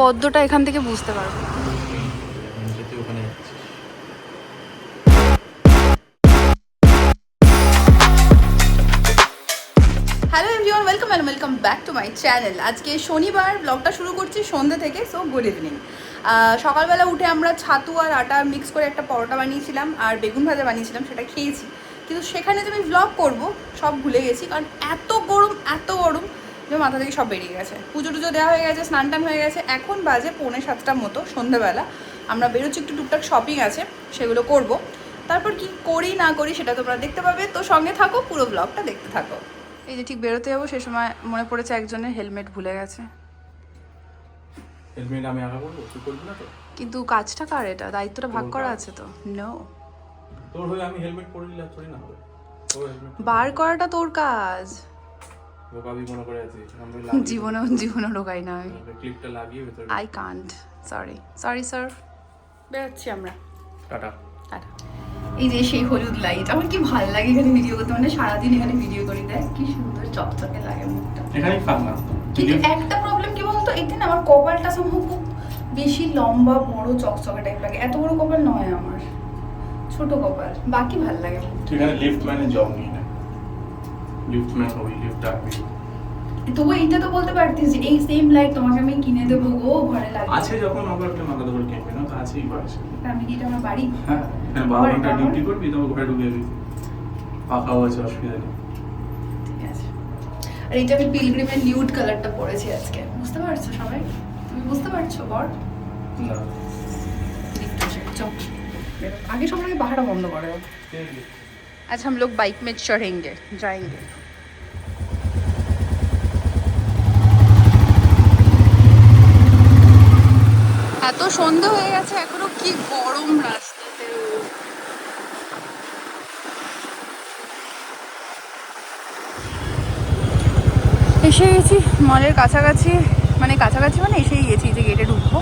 পদ্মটা এখান থেকে বুঝতে পারবো। Hello everyone, welcome back to my channel. আজকে শনিবার, ব্লগটা শুরু করছি সন্ধ্যে থেকে। So good evening. সকালবেলা উঠে আমরা ছাতু আর আটা মিক্স করে একটা পরোটা বানিয়েছিলাম আর বেগুন ভাজা বানিয়েছিলাম, সেটা খেয়েছি। কিন্তু সেখানে যে আমি ব্লগ করবো সব ভুলে গেছি, কারণ এত গরম যে মাথা থেকে সব বেরিয়ে গেছে। পুজো টুজো দেওয়া হয়ে গেছে, স্নান টান হয়ে গেছে, এখন বাজে 6:45 মতো সন্ধ্যাবেলা। আমরা বেরোচ্ছি, একটু টুকটাক শপিং আছে, সেগুলো করব। তারপর কি করি না করি সেটা তোমরা দেখতে পাবে, তো সঙ্গে থাকো, পুরো ব্লগটা দেখতে থাকো। এই যে ঠিক বেরোতে যাবো সে সময় মনে পড়েছে একজনের হেলমেট ভুলে গেছে। হেলমেট আমি একা করবো, তুই করবি না তো? কিন্তু কাজটা কার? এটা দায়িত্বটা ভাগ করা আছে তো। নো, তোর হয়ে আমি হেলমেট পরে নিলে থোড়ি না হবে। তোর হেলমেট বার করাটা তোর কাজ। বোকাবি মনে করে আছিস? জীবনে ঢোকাই না আমি। ক্লিপটা লাগিয়ে ভেতরে। I can't, sorry sir. বেরোচ্ছি আমরা, টাটা। টাটা। এই যে সেই হলুদ লাইট, আমার কি ভালো লাগে এখানে ভিডিও করতে, মানে সারাদিন এখানে ভিডিও করি, দেখ কি সুন্দর চকচকে লাগে মুখটা। এখানেই থাক না। কিন্তু একটা প্রবলেম কি বলতো, এতে না আমার কপালটা সম্ভব খুব বেশি লম্বা বড় চকচকে টাইপ লাগে। এত বড় কপাল নয় আমার, ছোট কপাল, বাকি ভালো লাগে। এখানে লিফটম্যানের জব নেই না, লিফটম্যান হবি, লিফট ডাকবি। তবু এইটা তো বলতে পারতিস যে এই সেম লাইট তোমাকে আমি কিনে দেবো গো, ঘরে লাগে আছে যখন আবার একটা মাথা ধরে কিনবে না, তো আছেই বয়সে। আমি কি এটা আমার বাড়ি? হ্যাঁ, এখানে 12 ঘন্টা ডিউটি করবি, তবে ঘরে ঢুকে যাবি, পাকাও আছে, অসুবিধা নেই। ঠিক আছে। আর এইটা আমি পিলগ্রিমের নিউড কালারটা পরেছি আজকে, বুঝতে পারছো সবাই? তুমি বুঝতে পারছো বর? না, आगे सब लोग बाहर बंद कर दो। आज हम लोग बाइक में चढ़ेंगे, जाएंगे। এত সন্ধ্যা হয়ে গেছে, এখনো কি গরম রাস্তাতে। এসে গেছি মলের কাছাকাছি, মানে এসেই গেছি, যে গেটে ঢুকবো।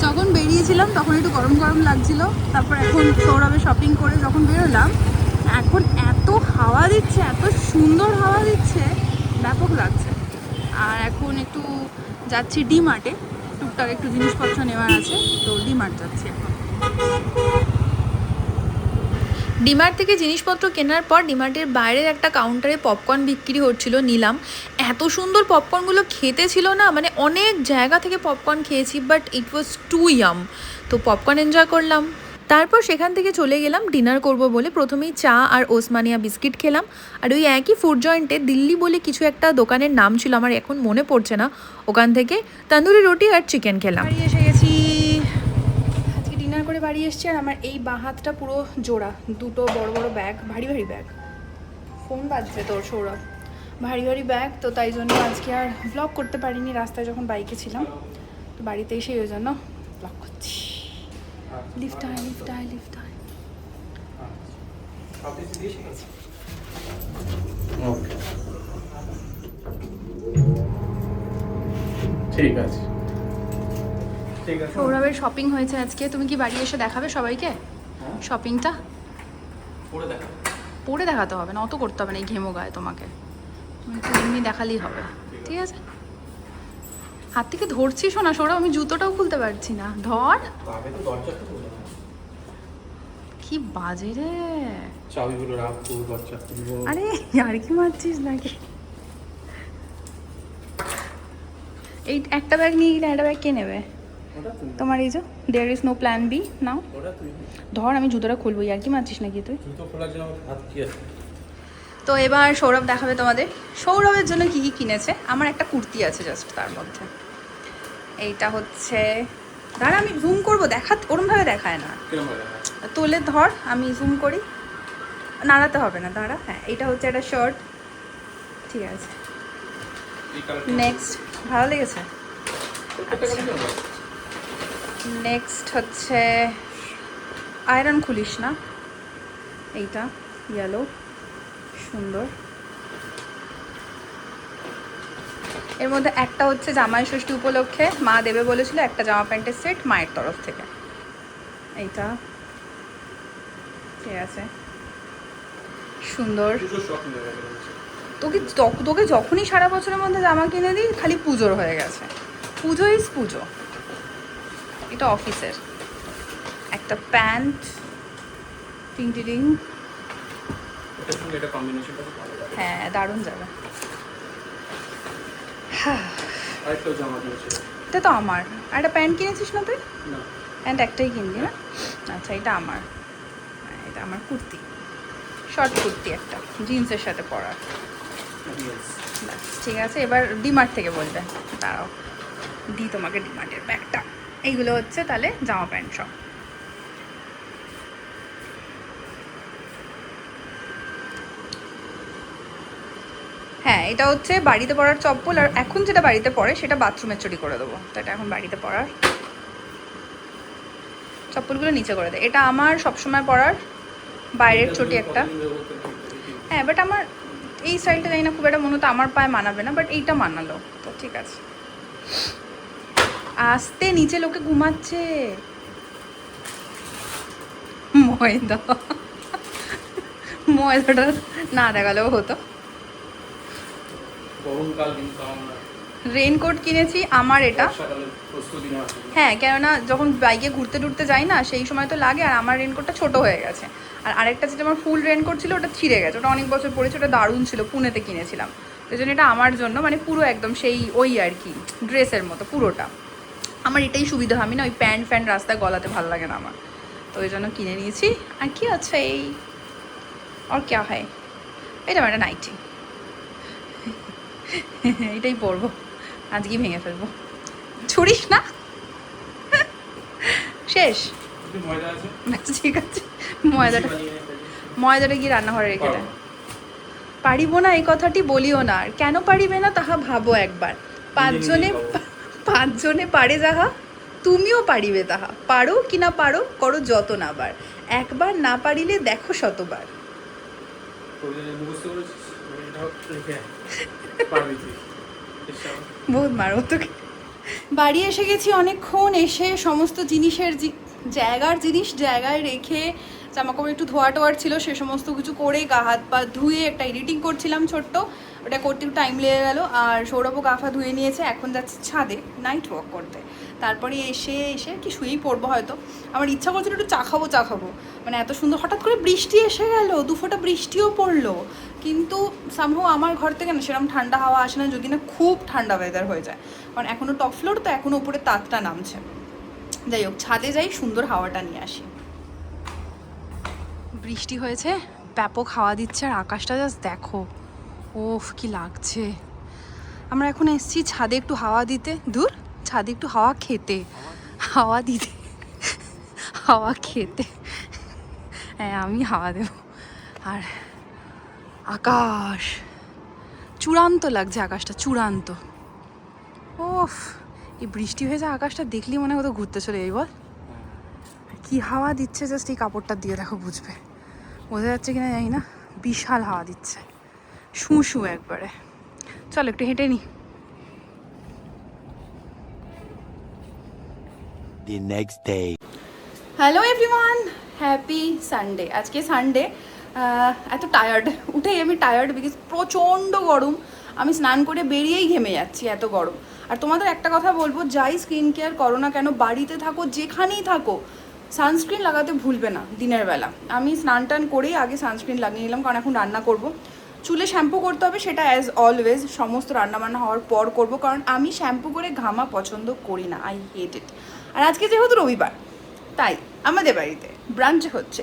যখন বেরিয়েছিলাম তখন একটু গরম লাগছিল, তারপর এখন সৌরভে শপিং করে যখন বেরোলাম, এখন এত হাওয়া দিচ্ছে, এত সুন্দর হাওয়া দিচ্ছে, ব্যাপক লাগছে। আর এখন একটু যাচ্ছি ডিমার্টে, টুকটাক একটু জিনিসপত্র নেওয়ার আছে, তো ডিমার্ট যাচ্ছি এখন। ডিমার্ট থেকে জিনিসপত্র কেনার পর ডিমার্টের বাইরের একটা কাউন্টারে পপকর্ন বিক্রি হচ্ছিল, নিলাম। এত সুন্দর পপকর্নগুলো খেতে ছিল না, মানে অনেক জায়গা থেকে পপকর্ন খেয়েছি, but it was too yum. তো পপকর্ন এনজয় করলাম। তারপর সেখান থেকে চলে গেলাম ডিনার করব বলে। প্রথমেই চা আর ওসমানিয়া বিস্কিট খেলাম, আর ওই একই ফুড জয়েন্টে দিল্লি বলে কিছু একটা দোকানের নাম ছিল, আমার এখন মনে পড়ছে না, ওখান থেকে তন্দুরি রুটি আর চিকেন খেলাম। বাড়ি এসে গেছি, আজকে ডিনার করে বাড়ি এসেছি। আর আমার এই বাঁ হাতটা পুরো জোড়া, দুটো বড় বড় ব্যাগ, ভারী ব্যাগ। ফোন বাজছে তোর সৌরভ, ভারী ব্যাগ, তো তাই জন্য আজকে আর ব্লগ করতে পারিনি, রাস্তায় যখন বাইকে ছিলাম। তো বাড়িতে এসে ওই জন্য ব্লগ করছি। লিফট আয়। ঠিক আছে। সৌরভের শপিং হয়েছে আজকে। তুমি কি বাড়ি এসে দেখাবে সবাইকে শপিংটা? পরে দেখাতে হবে না, অত করতে হবে না, এই ঘেমো গায়ে তোমাকে, তুমি তো এমনি দেখালেই হবে, ঠিক আছে? হাত থেকে ধরছিস না সৌরভ, আমি জুতোটাও খুলতে পারছি না, ধর। কি বাজে রে, চাবিগুলো রাখ, পুরো দরজা খুলবো। আরে আর কি মারছিস নাকি? এই একটা ব্যাগ নিয়ে গেলে একটা ব্যাগ কে নেবে? তোমার এই যে there is no plan B now. ধর, আমি জুতোটা খুলবো, আর কি মারছিস নাকি তুই? জুতো খোলার জন্য হাত কি আছে? তো এবার সৌরভ দেখাবে তোমাদের সৌরভের জন্য কি কি কিনেছে। আমার একটা কুর্তি আছে জাস্ট তার মধ্যে। এইটা হচ্ছে, দাঁড়া আমি জুম করবো, ওরমভাবে দেখায় না, তোলে ধর, আমি জুম করি। নাড়াতে হবে না, দাঁড়া। হ্যাঁ, এটা হচ্ছে একটা শার্ট, ঠিক আছে। নেক্সট, ভালো লেগেছে। নেক্সট হচ্ছে আয়রন খুলিস না, এইটা ইয়েলো, সুন্দর। এর মধ্যে একটা হচ্ছে জামাই ষষ্ঠী উপলক্ষে মা দেবে বলেছিল একটা জামা প্যান্টের সেট মায়ের তরফ থেকে, এইটা ঠিক আছে, সুন্দর। তোকে তোকে যখনই সারা বছরের মধ্যে জামা কিনে দিই খালি পুজোর হয়ে গেছে, পুজো ইজ পুজো। এটা অফিসের একটা প্যান্ট, টিং টিং, হ্যাঁ দারুণ যাবে। এটা তো আমার। আর একটা প্যান্ট কিনেছিস না তুই? প্যান্ট একটাই কিনলি না? আচ্ছা, এটা আমার, এটা আমার কুর্তি, শর্ট কুর্তি একটা জিন্সের সাথে পরার। ঠিক আছে, এবার ডিমার্ট থেকে বলবে, দাঁড়াও দিই তোমাকে ডিমার্টের ব্যাগটা। এইগুলো হচ্ছে তাহলে জামা প্যান্ট সব। হ্যাঁ, এটা হচ্ছে বাড়িতে পরার চপ্পল, আর এখন যেটা বাড়িতে পরে সেটা বাথরুমের চটি করে দেবো, তো এটা এখন বাড়িতে পরার চপ্পলগুলো নিচে করে দেয়। এটা আমার সবসময় পরার বাইরের চটি একটা। হ্যাঁ, বাট আমার এই স্টাইলটা জানি না খুব একটা, মনে হতো আমার পায়ে মানাবে না, বাট এইটা মানালো, তো ঠিক আছে। আস্তে, নিচে লোকে ঘুমাচ্ছে। ময়দা, ময়দাটা না দেখালেও হতো। রেনকোট কিনেছি আমার, এটা হ্যাঁ, কেননা যখন বাইকে ঘুরতে টুরতে যাই না সেই সময় তো লাগে, আর আমার রেনকোটটা ছোট হয়ে গেছে। আর আরেকটা যেটা আমার ফুল রেনকোট ছিল ওটা ছিঁড়ে গেছে, ওটা অনেক বছর পরেছে, ওটা দারুণ ছিল, পুনেতে কিনেছিলাম। ওই জন্য এটা আমার জন্য, মানে পুরো একদম সেই ওই আর কি ড্রেসের মতো পুরোটা। আমার এটাই সুবিধা, আমি না ওই প্যান্ট ফ্যান্ট রাস্তায় গলাতে ভালো লাগে না আমার, তো ওই জন্য কিনে নিয়েছি। আর কি আছে এই, আর ক্যা হয়, এটা আমার একটা নাইটি, এটাই পরবো, আজকেই ভেঙে ফেলবো, ছুড়িস না। শেষ, ঠিক আছে। ময়দাটা গিয়ে রান্নাঘরে রেখে দেয়। পারিব না এই কথাটি বলিও না, আর কেন পারিবে না তাহা ভাবো একবার। পাঁচজনে পারে যাহা, তুমিও পারিবে তাহা। পারো কি না পারো, করো যত না বার, একবার না পারিলে দেখো শতবার। বহুত মারো তোকে। বাড়ি এসে গেছি অনেকক্ষণ, এসে সমস্ত জিনিসের জায়গার জিনিস জায়গায় রেখে, জামাকাপড় একটু ধোয়া টোয়ার ছিল সে সমস্ত কিছু করে গা হাত পা ধুয়ে একটা এডিটিং করছিলাম ছোট্ট, ওটা করতে একটু টাইম লেগে গেলো। আর সৌরভও গা ফা ধুয়ে নিয়েছে, এখন যাচ্ছে ছাদে নাইট ওয়াক করতে। তারপরে এসে কি শুয়েই পড়বো হয়তো। আমার ইচ্ছা করছিল একটু চা খাবো, মানে এত সুন্দর, হঠাৎ করে বৃষ্টি এসে গেল, দুফোঁটা বৃষ্টিও পড়লো, কিন্তু সামহাও আমার ঘর থেকে না সেরকম ঠান্ডা হাওয়া আসে না, যদি না খুব ঠান্ডা ওয়েদার হয়ে যায়, কারণ এখনও টপ ফ্লোর তো, এখনও উপরে তাতটা নামছে। যাই হোক, ছাদে যাই, সুন্দর হাওয়াটা নিয়ে আসি। বৃষ্টি হয়েছে, ব্যাপক হাওয়া দিচ্ছে, আর আকাশটা জাস্ট দেখো, ওফ কি লাগছে। আমরা এখন এসেছি ছাদে একটু হাওয়া দিতে, দূর ছাদে একটু হাওয়া খেতে, হাওয়া দিতে, হাওয়া খেতে, হ্যাঁ আমি হাওয়া দেব। আর আকাশ চূড়ান্ত লাগছে, আকাশটা চূড়ান্ত। ওফ, এই বৃষ্টি হয়ে যায় আকাশটা দেখলেই মনে হয় কোথাও ঘুরতে চলে যাই বল। কি হাওয়া দিচ্ছে, জাস্ট এই কাপড়টা দিয়ে দেখো বুঝবে, বোঝা যাচ্ছে কিনা জানি না, বিশাল হাওয়া দিচ্ছে, শু একবারে। চল একটু হেঁটে নি। The next day. Hello everyone, happy Sunday. আজকে সানডে, এত টায়ার্ড, উঠেই আমি টায়ার্ড, বিকজ প্রচণ্ড গরম, আমি স্নান করে বেরিয়েই ঘেমে যাচ্ছি, এত গরম। আর তোমাদের একটা কথা বলবো, যাই স্কিন কেয়ার করো না কেন, বাড়িতে থাকো যেখানেই থাকো, সানস্ক্রিন লাগাতে ভুলবে না দিনের বেলা। আমি স্নান টান করেই আগে সানস্ক্রিন লাগিয়ে নিলাম, কারণ এখন রান্না করব। চুলে শ্যাম্পু করতে হবে, সেটা অ্যাজ অলওয়েজ সমস্ত রান্নাবান্না হওয়ার পর করব, কারণ আমি শ্যাম্পু করে ঘামা পছন্দ করি না, আই হেট ইট। আর আজকে যেহেতু রবিবার, তাই আমাদের বাড়িতে ব্রাঞ্চ হচ্ছে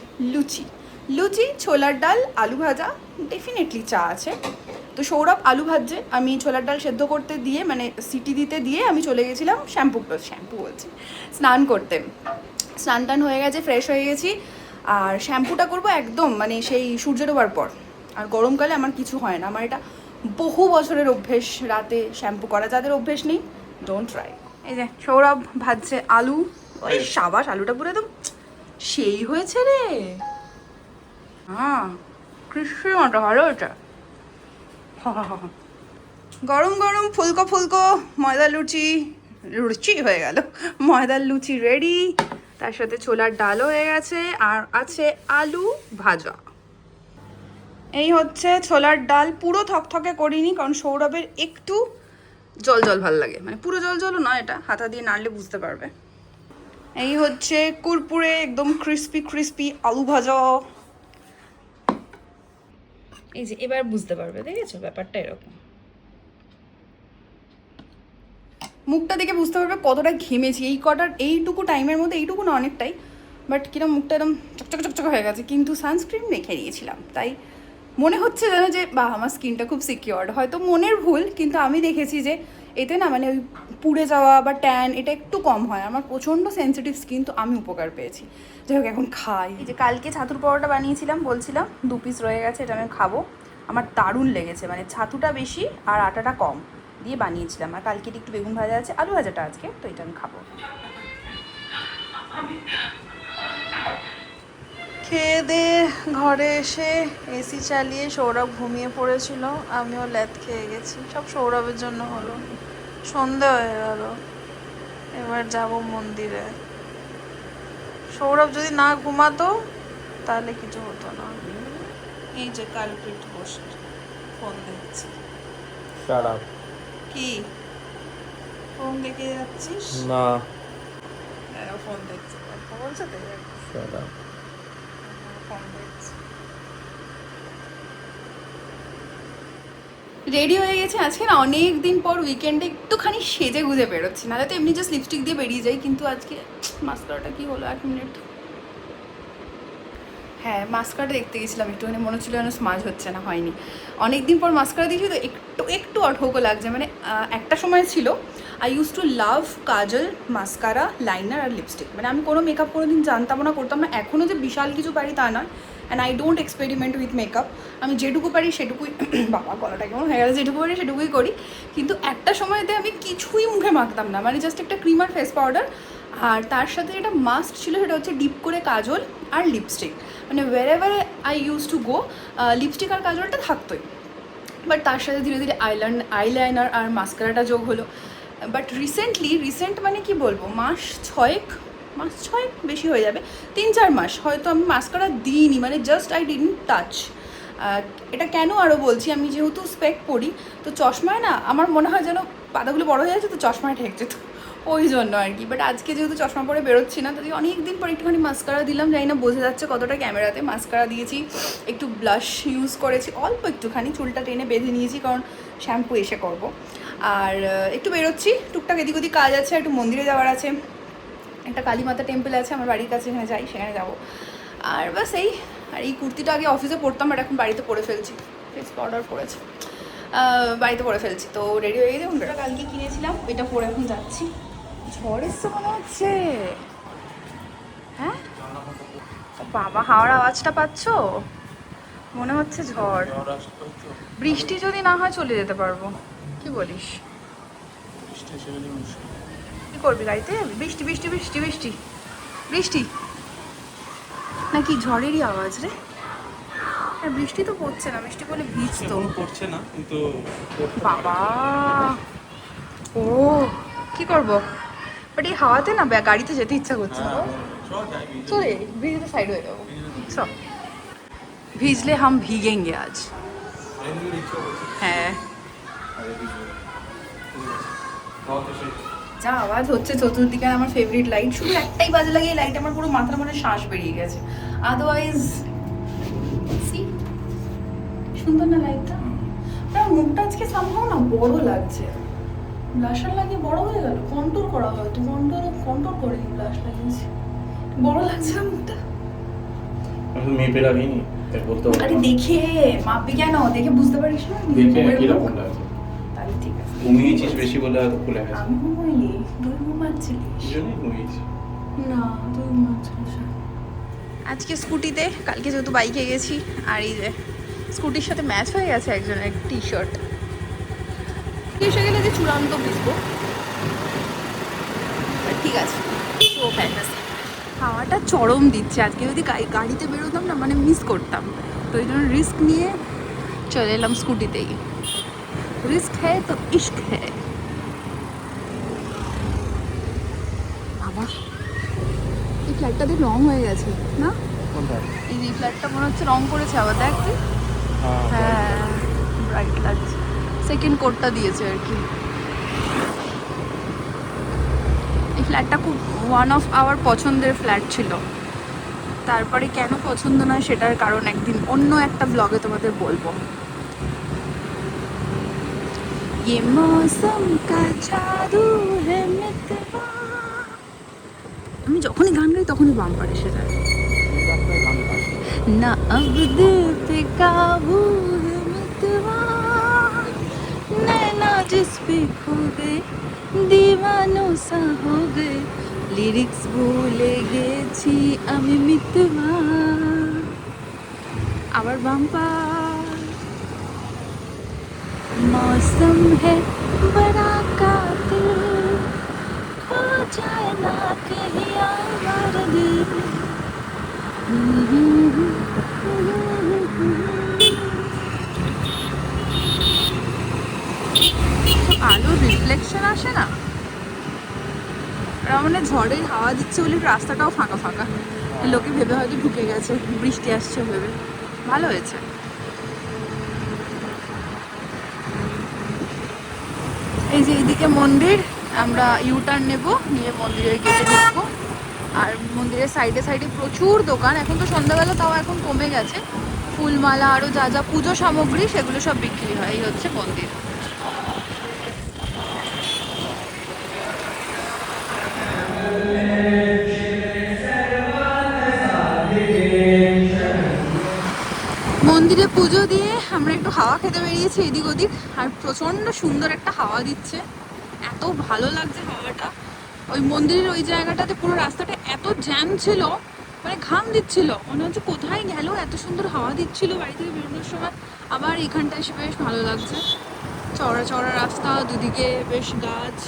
লুচি, ছোলার ডাল, আলু ভাজা, ডেফিনেটলি চা আছে। তো সৌরভ আলু ভাজছে, আমি ছোলার ডাল সেদ্ধ করতে দিয়ে, মানে সিটি দিতে দিয়ে আমি চলে গেছিলাম শ্যাম্পু বলছি, স্নান করতে। স্নান টান হয়ে গেছে, ফ্রেশ হয়ে গেছি, আর শ্যাম্পুটা করব একদম মানে সেই সূর্য ডোবার পর। আর গরমকালে আমার কিছু হয় না, আমার এটা বহু বছরের অভ্যেস রাতে শ্যাম্পু করা। যাদের অভ্যেস নেই ডোন্ট ট্রাই। এই যে সৌরভ ভাজছে আলু, ওই সাবাস, আলুটা পুরো একদম সেই হয়েছে রে। হ্যাঁ কৃষ্ণ মতো ভালো এটা। গরম গরম ফুলকো ফুলকো ময়দা লুচি, লুচি হয়ে গেল, ময়দার লুচি রেডি। তার সাথে ছোলার ডালও হয়ে গেছে, আর আছে আলু ভাজা। এই হচ্ছে ছোলার ডাল। পুরো থকথকে করিনি কারণ সৌরভের একটু জল জল ভাল লাগে, মানে পুরো জল জলও নয়, এটা হাতা দিয়ে নাড়লে বুঝতে পারবে। এই হচ্ছে কুরকুরে একদম ক্রিস্পি ক্রিস্পি আলু ভাজা। এই যে এবার বুঝতে পারবে, দেখেছো ব্যাপারটা এরকম। মুখটা দেখে বুঝতে পারবে কতটা ঘেমেছি এই কটার, এইটুকু টাইমের মধ্যে, এইটুকু না অনেকটাই, বাট কিরম মুখটা একদম চকচক চকচক হয়ে গেছে। কিন্তু সানস্ক্রিন মেখে নিয়েছিলাম, তাই মনে হচ্ছে যেন যে বাহ আমার স্কিনটা খুব সিকিওর্ড। হয়তো মনের ভুল, কিন্তু আমি দেখেছি যে এতে না মানে ওই পুড়ে যাওয়া বা ট্যান এটা একটু কম হয়। আমার প্রচণ্ড সেন্সিটিভ স্কিন, তো আমি উপকার পেয়েছি। যাই হোক এখন খাই। এই যে কালকে ছাতুর পরোটা বানিয়েছিলাম, বলছিলাম 2 পিস রয়ে গেছে, এটা আমি খাবো। আমার দারুণ লেগেছে, মানে ছাতুটা বেশি আর আটাটা কম দিয়ে বানিয়েছিলাম। আর কালকে একটু বেগুন ভাজা আছে, আলু ভাজাটা আজকে, তো এটা আমি খাবো। খেয়ে দিয়ে ঘরে এসে এসি চালিয়ে সৌরভ ঘুমিয়ে পড়েছিল, আমিও ল্যাদ খেয়ে গেছি। সব সৌরভের জন্য হলো। সন্ধে হয়ে গেল, এবার যাব মন্দিরে। সৌরভ যদি না ঘুমাতো তাহলে কিছু হতো না। এই যে কালপিট বসে ফোন দেখছি। কি ফোন দেখে যাচ্ছিস? না ফোন দেখছি, বলছে তো ফোন দেখছি। রেডি হয়ে গেছে। আজকে না অনেক দিন পর উইকেন্ডে একটুখানি সেজে গুজে বেরোচ্ছি, নাহলে তো এমনি জাস্ট লিপস্টিক দিয়ে বেরিয়ে যাই। কিন্তু আজকে মাস্কারাটা কি হলো, 1 মিনিট। হ্যাঁ মাস্কারাটা দেখতে গেছিলাম একটুখানি, মনে হচ্ছিল যেন স্মাজ হচ্ছে না, হয়নি। অনেক দিন পর মাস্কারা দিয়েছি তো একটু একটু অঠোকো লাগছে। মানে একটা সময় ছিল I use to love kajal, mascara, liner আর লিপস্টিক। মানে আমি কোনো মেকআপ কোনো দিন জানতাম না, করতাম না। এখনও যে বিশাল কিছু পারি তা নয়, and I don't experiment with makeup. আমি যেটুকু পারি সেটুকুই বাবা গলাটা কেমন হয়ে গেছে, যেটুকু পারি সেটুকুই করি। কিন্তু একটা সময়তে আমি কিছুই মুখে মাখতাম না, মানে জাস্ট একটা ক্রিম আর ফেস পাউডার, আর তার সাথে যেটা মাস্ট ছিল সেটা হচ্ছে ডিপ করে কাজল আর লিপস্টিক। মানে wherever I use to go lipstick আর কাজলটা থাকতোই। বাট তার সাথে ধীরে ধীরে আইলাইনার আর মাস্কারাটা যোগ হলো। বাট রিসেন্ট মানে কি বলবো, মাস ছয়েক বেশি হয়ে যাবে, 3-4 মাস হয়তো আমি মাস্কারা দিইনি, মানে জাস্ট আই ডিডন্ট টাচ। এটা কেন আরও বলছি, আমি যেহেতু স্পেক পরি, তো চশমায় না আমার মনে হয় যেন পাতাগুলো বড় হয়ে যাচ্ছে, তো চশমায় ঠেক যেত, ওই জন্য আর কি। বাট আজকে যেহেতু চশমা পরে বেরোচ্ছি না, তো অনেক দিন পর একটুখানি মাস্কারা দিলাম। জানি না বোঝা যাচ্ছে কতটা ক্যামেরাতে। মাস্কারা দিয়েছি, একটু ব্লাশ ইউজ করেছি অল্প একটুখানি, চুলটা টেনে বেঁধে নিয়েছি কারণ শ্যাম্পু এসে করব। আর একটু বেরোচ্ছি, টুকটাক এদিক ওদিক কাজ আছে, একটু মন্দিরে যাওয়ার আছে, একটা কালীমাতা টেম্পল আছে আমার বাড়ির কাছে, এখানে যাই, সেখানে যাবো। আর বাস এই। আর এই কুর্তিটা আগে অফিসে পরতাম, বাট এখন বাড়িতে পরে ফেলছি, ফেস পাউডার পরেছে, বাড়িতে পরে ফেলছি। তো রেডি হয়ে গেছে, ওটা কালকে কিনেছিলাম, এটা পরে এখন যাচ্ছি। ঝড় এসছে মনে হচ্ছে। হ্যাঁ বাবা, হাওয়ার আওয়াজটা পাচ্ছো? মনে হচ্ছে ঝড়। বৃষ্টি যদি না হয় চলে যেতে পারবো, কি বলিস? কি করবি গাড়িতে? বৃষ্টি বৃষ্টি বৃষ্টি বৃষ্টি বৃষ্টি নাকি ঝড়েরই আওয়াজ রে? হ্যাঁ বৃষ্টি তো পড়ছে না, বৃষ্টি বলে ভিজতো পড়ছে না কিন্তু বাবা। ও কি করবো, বাট এই হাওয়াতে না গাড়িতে যেতে ইচ্ছা করছে না। চলে ভিজে সাইড হয়ে যাবো। চল ভিজলে হাম ভিগেঙ্গে আজ। হ্যাঁ যা আওয়াজ হচ্ছে চতুর্দিকে, আমার ফেভারিট লাইট, শুধু একটাই বাজে লাগে, এই লাইট আমার পুরো মাথার মধ্যে শ্বাস বেরিয়ে গেছে। আদারওয়াইজ সুন্দর না লাইটটা? মুখটা আজকে সামহাও না বড় লাগছে, ব্লাশার লাগিয়ে বড় হয়ে গেল। কন্ট্রোল করা হয় তো, কন্ট্রোল করে ব্লাশ লাগিয়েছি, বড় লাগছে না মুখটা। আমি মেপে লাগিনি, তাই বলতে পারবো। আরে দেখে মাপবি কেন, দেখে বুঝতে পারিস না? দেখে একই রকম লাগছে। তাহলে ঠিক আছে। ঘুমিয়েছিস বেশি বলে হয়তো খুলে গেছে। আমি ঘুমাইনি, তুই ঘুমাচ্ছিলিস। দুজনেই ঘুমিয়েছি। না তুই ঘুমাচ্ছিলিস। আজকে স্কুটিতে, কালকে যেহেতু বাইকে গেছি। আর এই যে স্কুটির সাথে ম্যাচ হয়ে গেছে একজনের টি শার্ট। এসে গেলে যে চূড়ান্ত ভিজবো, ঠিক আছে। তো ফ্যান্টাসি হাওয়াটা চরম দিচ্ছে। আজকে যদি গাড়িতে বেরোতাম না মানে মিস করতাম, তো এই জন্য রিস্ক নিয়ে চলে এলাম স্কুটিতেই। রিস্ক হ্যায় তো ইশক হ্যায়। বাবা, এই ফ্ল্যাটটাতে রং হয়ে গেছে না? এই যে ফ্ল্যাটটা মনে হচ্ছে রং করেছে আবার, দেখ তুই। হ্যাঁ, ব্রাইট লাগছে। সেকেন্ড কোটটা দিয়েছে আর কি। এই ফ্ল্যাটটা খুব ওয়ান অফ আওয়ার পছন্দের ফ্ল্যাট ছিল। তারপরে কেন পছন্দ নয় সেটার কারণ একদিন অন্য একটা ব্লগে তোমাদের বলবো। ये मौसम का जादू है मितवा। আমি যখনই গান গাই তখনই বাম্পার এসে যায়। ना अब दिल पे काबू है मितवा, नैना जिस पे खो गए दीवानों सा हो गए, लिरिक्स भूले গেছি আমি মিতवा। আবার বাম্পার। मौसम है बड़ा कातिल, खो जाए ना कहीं आवारा दिल। আলোর রিফ্লেকশন আসে না, মানে ঝড়ের হাওয়া দিচ্ছে বলে রাস্তাটাও ফাঁকা ফাঁকা। লোকে ভেবে হয়তো ঢুকে গেছে, বৃষ্টি আসছে ভেবে। ভালো হয়েছে। এই যে এইদিকে মন্দির, আমরা ইউটার্ন নেব, নিয়ে মন্দিরের গেটে ঢুকবো। আর মন্দিরের সাইডে সাইডে প্রচুর দোকান। এখন তো সন্ধ্যাবেলা, তাও এখন কমে গেছে। ফুলমালা আরও যা যা পুজো সামগ্রী সেগুলো সব বিক্রি হয়। এই হচ্ছে মন্দির। মন্দিরে পুজো দিয়ে আমরা একটু হাওয়া খেতে বেরিয়েছি এদিক ওদিক। আর প্রচণ্ড সুন্দর একটা হাওয়া দিচ্ছে, এত ভালো লাগছে হাওয়াটা। ওই মন্দিরের ওই জায়গাটাতে পুরো রাস্তাটা এত জ্যাম ছিল, মানে ঘাম দিচ্ছিল, মনে হচ্ছে কোথায় গেল, এত সুন্দর হাওয়া দিচ্ছিল বাড়ি থেকে বেরোনোর সময়। আবার এখানটা এসে বেশ ভালো লাগছে। চওড়া চওড়া রাস্তা, দুদিকে বেশ গাছ,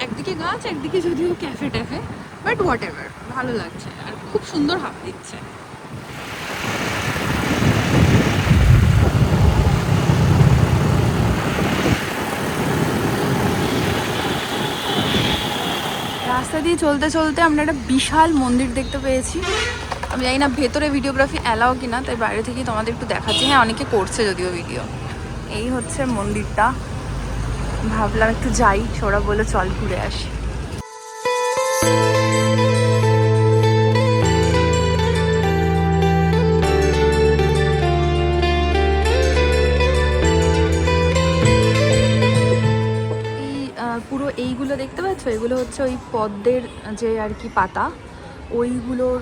একদিকে গাছ একদিকে যদিও cafe TAFE, but what ever, ভালো লাগছে। আর খুব সুন্দর হাওয়া দিচ্ছে। রাস্তা দিয়ে চলতে চলতে আমরা একটা বিশাল মন্দির দেখতে পেয়েছি। আমি জানি না ভেতরে ভিডিওগ্রাফি অ্যালাও কিনা, তাই বাইরে থেকেই তোমাদের একটু দেখাচ্ছি। হ্যাঁ, অনেকে করছে যদিও ভিডিও। এই হচ্ছে মন্দিরটা। ভাবলাম একটু যাই, ওরা বলে চল ঘুরে আসি। পুরো এইগুলো দেখতে পাচ্ছ, এগুলো হচ্ছে ওই পদ্মের যে আর কি পাতা, ওইগুলোর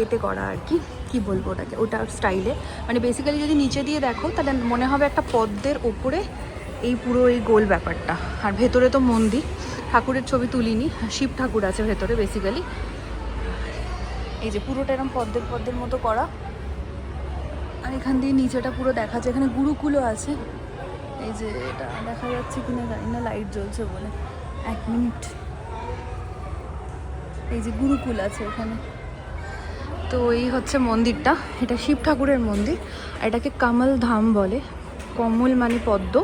এতে করা আর কি, কি বলবো ওটাকে, ওটার স্টাইলে। মানে বেসিক্যালি যদি নিচে দিয়ে দেখো তাহলে মনে হবে একটা পদ্মের ওপরে এই পুরো এই গোল ব্যাপারটা। আর ভেতরে তো মন্দির, ঠাকুরের ছবি তুলিনি, শিব ঠাকুর আছে ভেতরে বেসিক্যালি। এই যে পুরোটা এরকম পদ্মের পদ্মের মতো করা। আর এখান দিয়ে নিচেটা পুরো দেখা যায়, এখানে গুরুকুলও আছে। এই যে এটা দেখা যাচ্ছে কিনা জানি না, লাইট জ্বলছে বলে। এক মিনিট, এই যে গুরুকুল আছে এখানে। তো এই হচ্ছে মন্দিরটা, এটা শিব ঠাকুরের মন্দির। আর এটাকে কমল ধাম বলে। কমল মানে পদ্ম,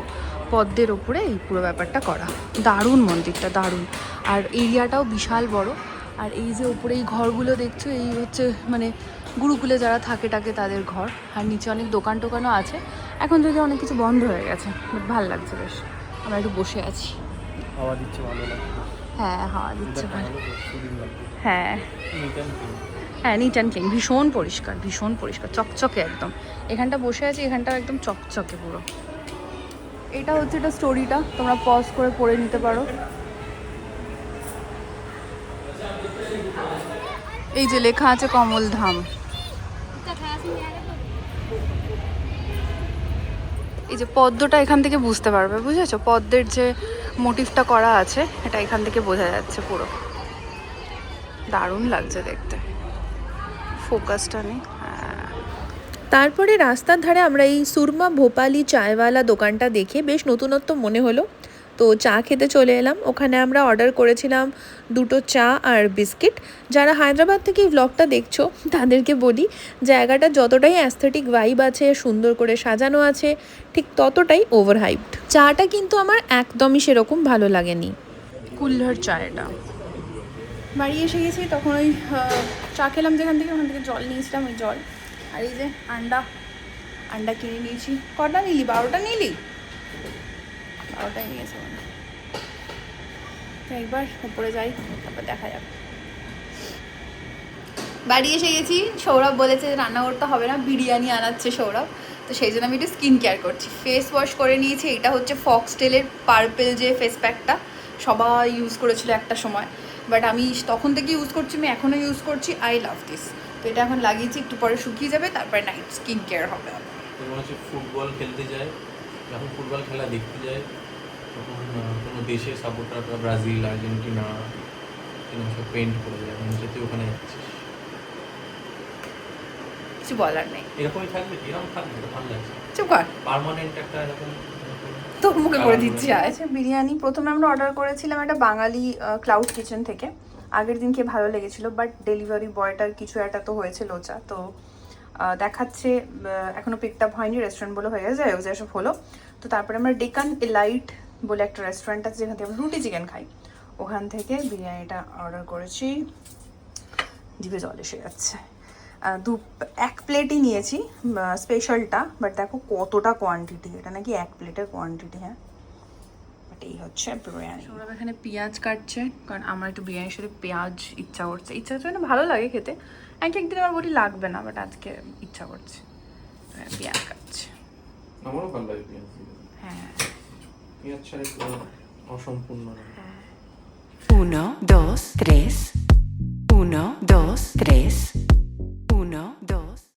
পদ্মের ওপরে এই পুরো ব্যাপারটা করা। দারুণ মন্দিরটা, দারুণ। আর এরিয়াটাও বিশাল বড়। আর এই যে ওপরে এই ঘরগুলো দেখছো, এই হচ্ছে মানে গুরুকুলে যারা থাকে তাদের ঘর। আর নিচে অনেক দোকান টোকানও আছে। এখন যদি অনেক কিছু বন্ধ হয়ে গেছে, বাট ভালো লাগছে বেশ। আমরা একটু বসে আছি, হাওয়া দিচ্ছে, ভালো লাগছে। হ্যাঁ হাওয়া দিচ্ছে ভালো। হ্যাঁ হ্যাঁ, নিট অ্যান্ড ক্লিন, ভীষণ পরিষ্কার, ভীষণ পরিষ্কার, চকচকে একদম। এখানটা বসে আছি, এখানটা একদম চকচকে পুরো। এটা হচ্ছে এটা স্টোরিটা, তোমরা পজ করে পড়ে নিতে পারো। এই যে লেখা আছে কমল ধাম। এই যে পদ্মটা এখান থেকে বুঝতে পারবে, বুঝেছো? পদ্মের যে মোটিভটা করা আছে এটা এখান থেকে বোঝা যাচ্ছে পুরো। দারুণ লাগছে দেখতে। ফোকাসটা নেই। তারপরে রাস্তার ধারে আমরা এই সুরমা ভোপালি চায়ওয়ালা দোকানটা দেখে বেশ নতুনত্ব মনে হলো, তো চা খেতে চলে এলাম। ওখানে আমরা অর্ডার করেছিলাম 2টো চা আর বিস্কিট। যারা হায়দ্রাবাদ থেকে এই ব্লগটা দেখছো তাদেরকে বলি, জায়গাটা যতটাই অ্যাস্থেটিক ভাইব আছে, সুন্দর করে সাজানো আছে, ঠিক ততটাই ওভার হাইপড। চাটা কিন্তু আমার একদমই সেরকম ভালো লাগেনি। কুল্লার চা এটা। বাড়ি এসে গেছি তখন ওই চা খেলাম যেখান থেকে, ওখান থেকে জল নিয়েছিলাম, ওই জল আর এই যে আন্ডা কিনে নিয়েছি। কটা নিলি? 12টা নিলি? 12টাই নিয়েছে মানে। তো একবার উপরে যাই, তারপর দেখা যাবে। বাড়ি এসে গেছি, সৌরভ বলেছে যে রান্না করতে হবে না, বিরিয়ানি আনাচ্ছে সৌরভ, তো সেই জন্য আমি একটু স্কিন কেয়ার করছি। ফেস ওয়াশ করে নিয়েছি। এটা হচ্ছে ফক্সটেলের পার্পেল যে ফেস প্যাকটা, সবাই ইউজ করেছিল একটা সময়, বাট আমি তখন থেকে ইউজ করছি, আমি এখনও ইউজ করছি। I love this. তো এটা এখন লাগিয়েছি, একটু পরে শুকিয়ে যাবে, তারপরে নাইট স্কিন কেয়ার হবে। ফুটবল খেলতে যায়, যখন ফুটবল খেলা দেখতে যায় তখন কোনো দেশের সাপোর্টাররা, ব্রাজিল, আর্জেন্টিনা, সব পেন্ট করে যায়, মানে যেতে ওখানে যাচ্ছিস। কিছু বলার নেই, এরকমই থাকবে, এরকম থাকবে, এটা ভালো লাগছে। চুপ কর, পার্মানেন্ট একটা এরকম তোর মুখে করে দিচ্ছি। আচ্ছা, বিরিয়ানি প্রথমে আমরা অর্ডার করেছিলাম একটা বাঙালি ক্লাউড কিচেন থেকে। আগের দিন খেয়ে ভালো লেগেছিল, বাট ডেলিভারি বয়টার কিছু একটা তো হয়েছে লোচা, তো দেখাচ্ছে এখনো পিকড আপ হয়নি, রেস্টুরেন্ট বলে হয়ে যায়, ওই সব হলো। তো তারপরে আমরা ডেকান এলাইট বলে একটা রেস্টুরেন্ট আছে যেখান থেকে আমরা রুটি চিকেন খাই, ওখান থেকে বিরিয়ানিটা অর্ডার করেছি। জিভে জল এসে যাচ্ছে। এক প্লেটই নিয়েছি স্পেশালটা, বাট দেখো কতটা কোয়ান্টিটি, এটা নাকি 1 প্লেটের কোয়ান্টিটি। হ্যাঁ, বাট এই হচ্ছে বিরিয়ানি। সৌরভ এখানে পেঁয়াজ কাটছে, কারণ আমার একটু বিরিয়ানির সাথে পেঁয়াজ ইচ্ছা করছে না, ভালো লাগে খেতে। একদিন আমার বলি লাগবে না, বাট আজকে ইচ্ছা করছে, পেঁয়াজ কাটছে। আমারও ভালো লাগে পেঁয়াজ। হ্যাঁ, পেঁয়াজ ছাড়া একটু অসম্পূর্ণ। 1, 2, 3